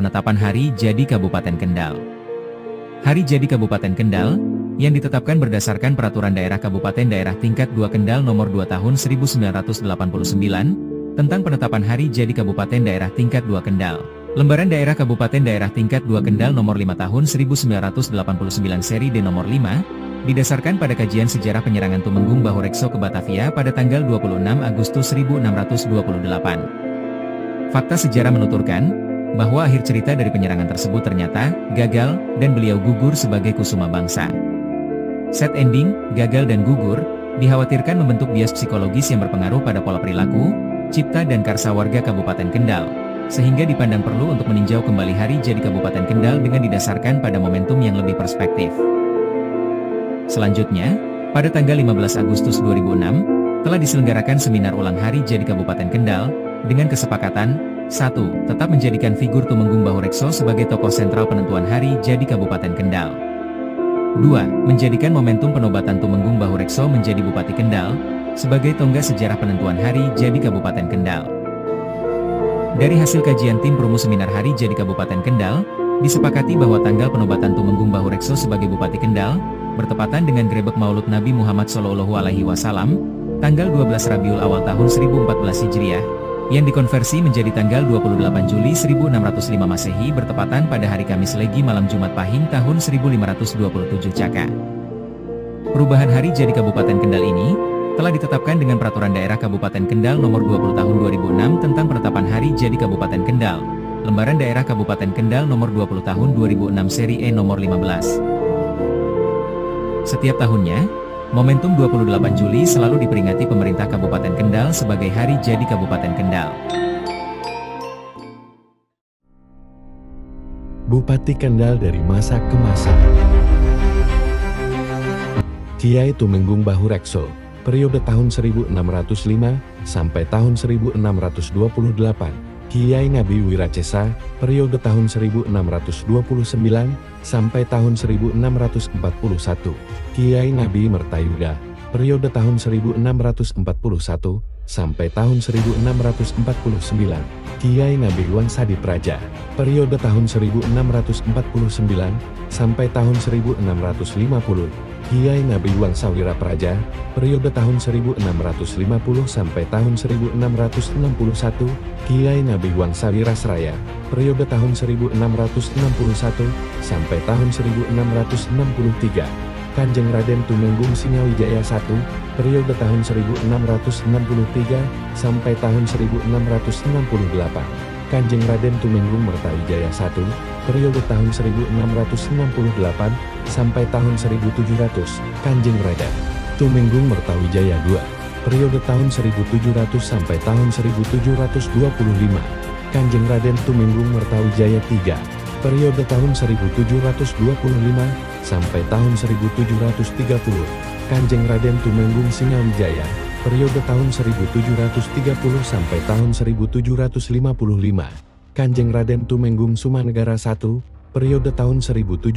penetapan Hari Jadi Kabupaten Kendal. Hari Jadi Kabupaten Kendal, yang ditetapkan berdasarkan Peraturan Daerah Kabupaten Daerah Tingkat 2 Kendal Nomor 2 Tahun 1989, tentang penetapan Hari Jadi Kabupaten Daerah Tingkat 2 Kendal. Lembaran Daerah Kabupaten Daerah Tingkat 2 Kendal Nomor 5 Tahun 1989 Seri D Nomor 5, didasarkan pada kajian sejarah penyerangan Tumenggung Bahorekso ke Batavia pada tanggal 26 Agustus 1628. Fakta sejarah menuturkan bahwa akhir cerita dari penyerangan tersebut ternyata gagal dan beliau gugur sebagai kusuma bangsa. Sad ending, gagal dan gugur, dikhawatirkan membentuk bias psikologis yang berpengaruh pada pola perilaku, cipta dan karsa warga Kabupaten Kendal, sehingga dipandang perlu untuk meninjau kembali Hari Jadi Kabupaten Kendal dengan didasarkan pada momentum yang lebih perspektif. Selanjutnya, pada tanggal 15 Agustus 2006, telah diselenggarakan seminar ulang Hari Jadi Kabupaten Kendal, dengan kesepakatan 1. Tetap menjadikan figur Tumenggung Bahorekso sebagai tokoh sentral penentuan Hari Jadi Kabupaten Kendal. 2. Menjadikan momentum penobatan Tumenggung Bahorekso menjadi Bupati Kendal, sebagai tonggak sejarah penentuan Hari Jadi Kabupaten Kendal. Dari hasil kajian tim perumus seminar Hari Jadi Kabupaten Kendal, disepakati bahwa tanggal penobatan Tumenggung Bahorekso sebagai Bupati Kendal, bertepatan dengan Grebek Maulud Nabi Muhammad SAW, tanggal 12 Rabiul Awal tahun 1014 Hijriah, yang dikonversi menjadi tanggal 28 Juli 1605 Masehi bertepatan pada hari Kamis Legi malam Jumat Pahing tahun 1527 Caka. Perubahan Hari Jadi Kabupaten Kendal ini telah ditetapkan dengan Peraturan Daerah Kabupaten Kendal Nomor 20 Tahun 2006 tentang penetapan Hari Jadi Kabupaten Kendal, Lembaran Daerah Kabupaten Kendal Nomor 20 Tahun 2006 Seri E Nomor 15. Setiap tahunnya, momentum 28 Juli selalu diperingati pemerintah Kabupaten Kendal sebagai Hari Jadi Kabupaten Kendal. Bupati Kendal dari masa ke masa. Kiai Tumenggung Bahorekso, periode tahun 1605 sampai tahun 1628. Kiai Ngabi Wiracesa, periode tahun 1629 sampai tahun 1641. Kiai Ngabi Mertayuda, periode tahun 1641 sampai tahun 1649. Kiai Ngabi Wangsadi Praja, periode tahun 1649 sampai tahun 1650. Kiai Ngabi Wangsawira Praja, periode tahun 1650 sampai tahun 1661. Kiai Ngabi Wangsawira Seraya, periode tahun 1661 sampai tahun 1663. Kanjeng Raden Tumenggung Singawijaya I, periode tahun 1663 sampai tahun 1668. Kanjeng Raden Tumenggung Mertawijaya I, periode tahun 1668 sampai tahun 1700. Kanjeng Raden Tumenggung Mertawijaya II, periode tahun 1700 sampai tahun 1725. Kanjeng Raden Tumenggung Mertawijaya III, periode tahun 1725 sampai tahun 1730. Kanjeng Raden Tumenggung Singawijaya, periode tahun 1730 sampai tahun 1755. Kanjeng Raden Tumenggung Sumanegara I, periode tahun 1755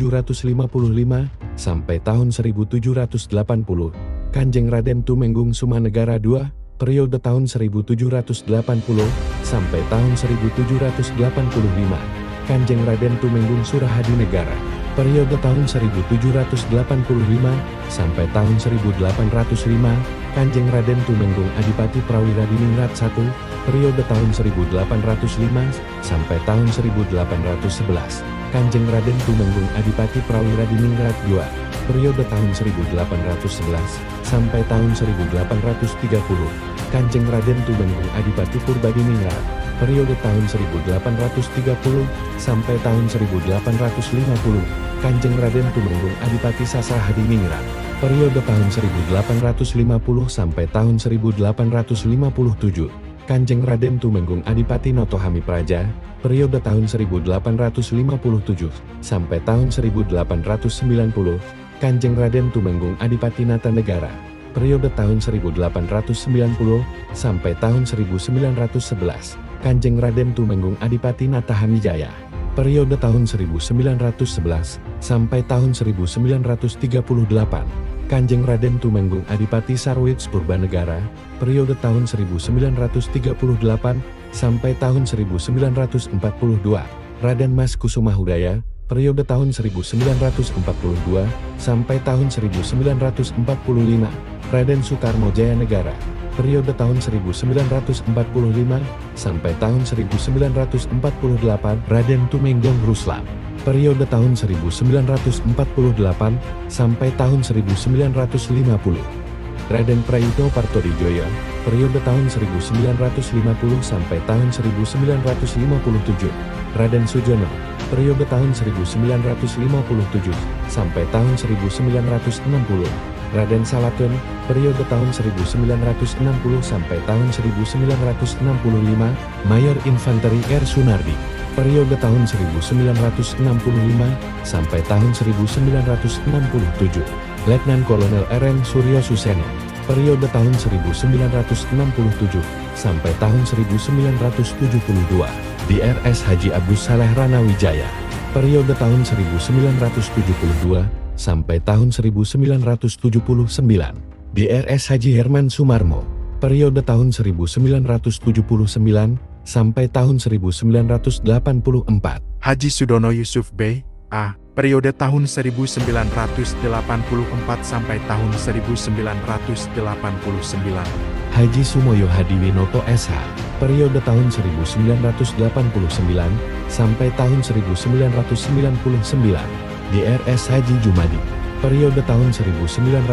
sampai tahun 1780. Kanjeng Raden Tumenggung Sumanegara II, periode tahun 1780 sampai tahun 1785. Kanjeng Raden Tumenggung Surahadinegara, periode tahun 1785 sampai tahun 1805. Kanjeng Raden Tumenggung Adipati Prawira Diningrat I, periode tahun 1805 sampai tahun 1811. Kanjeng Raden Tumenggung Adipati Prawira Diningrat II, periode tahun 1811 sampai tahun 1830. Kanjeng Raden Tumenggung Adipati Purbadiningrat, periode tahun 1830 sampai tahun 1850. Kanjeng Raden Tumenggung Adipati Sasrahadiningrat, periode tahun 1850 sampai tahun 1857. Kanjeng Raden Tumenggung Adipati Notohami Praja, periode tahun 1857 sampai tahun 1890. Kanjeng Raden Tumenggung Adipati Natanegara, periode tahun 1890 sampai tahun 1911. Kanjeng Raden Tumenggung Adipati Natahamijaya, periode tahun 1911 sampai tahun 1938. Kanjeng Raden Tumenggung Adipati Sarwits Purbanegara, periode tahun 1938 sampai tahun 1942. Raden Mas Kusuma Hudaya, periode tahun 1942 sampai tahun 1945. Raden Soekarno Jayanegara, periode tahun 1945 sampai tahun 1948. Raden Tumenggung Ruslam, periode tahun 1948 sampai tahun 1950. Raden Prayitno Partodijoyo, periode tahun 1950 sampai tahun 1957. Raden Sujono, periode tahun 1957 sampai tahun 1960. Raden Salatun, periode tahun 1960 sampai tahun 1965. Mayor Infanteri R. Sunardi, periode tahun 1965 sampai tahun 1967. Letnan Kolonel R.M. Suryo Suseno, periode tahun 1967 sampai tahun 1972. DRS Haji Agus Saleh Ranawijaya, periode tahun 1972 sampai tahun 1979. DRS Haji Herman Sumarmo, periode tahun 1979 sampai tahun 1984. Haji Sudono Yusuf B. A. periode tahun 1984 sampai tahun 1989. Haji Sumoyo Hadiwinoto SH, periode tahun 1989 sampai tahun 1999. DRS Haji Jumadi, periode tahun 1999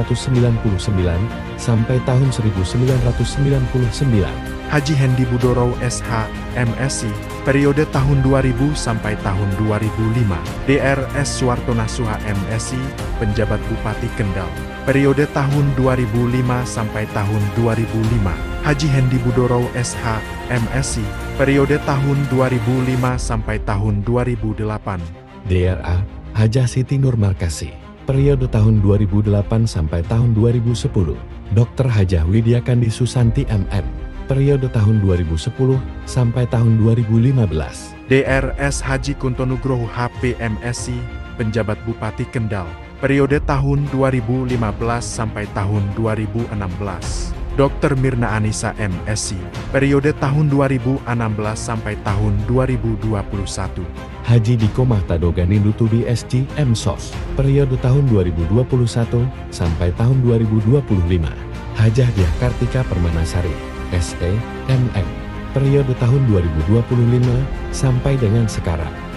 sampai tahun 1999. Haji Hendi Budoro SH, MSc, periode tahun 2000 sampai tahun 2005. DRS Suwarto Nasuha MSc, penjabat Bupati Kendal, periode tahun 2005 sampai tahun 2005. Haji Hendi Budoro SH, MSc, periode tahun 2005 sampai tahun 2008. DRA Hajah Siti Nur Markasi, periode tahun 2008 sampai tahun 2010. Dr. Hajah Widya Kandi Susanti MM, periode tahun 2010 sampai tahun 2015. DRS Haji Kunto Nugroho HP MSc, penjabat Bupati Kendal, periode tahun 2015 sampai tahun 2016. Dr. Mirna Anissa MSc, periode tahun 2016 sampai tahun 2021. Haji Diko Mahtado Ganindutu BSc MSOS, periode tahun 2021 sampai tahun 2025. Hajah Diah Kartika Permanasari, SE, MM, periode tahun 2025 sampai dengan sekarang.